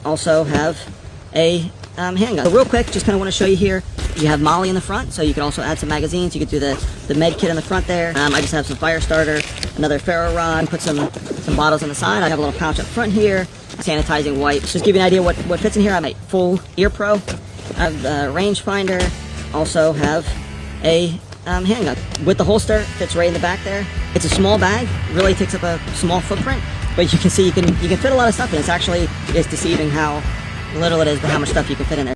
Also have a handgun. So real quick, just kind of want to show you here, you have Molly in the front, so you can also add some magazines. You could do the med kit in the front there. I just have some fire starter, another ferro rod, put some bottles on the side. I have a little pouch up front here, sanitizing wipes. Just give you an idea what fits in here. I have a full ear pro, I have a range finder, also have a handgun. With the holster, fits right in the back there. It's a small bag, really takes up a small footprint, but you can see you can fit a lot of stuff in. It's deceiving how little it is, but how much stuff you can fit in there.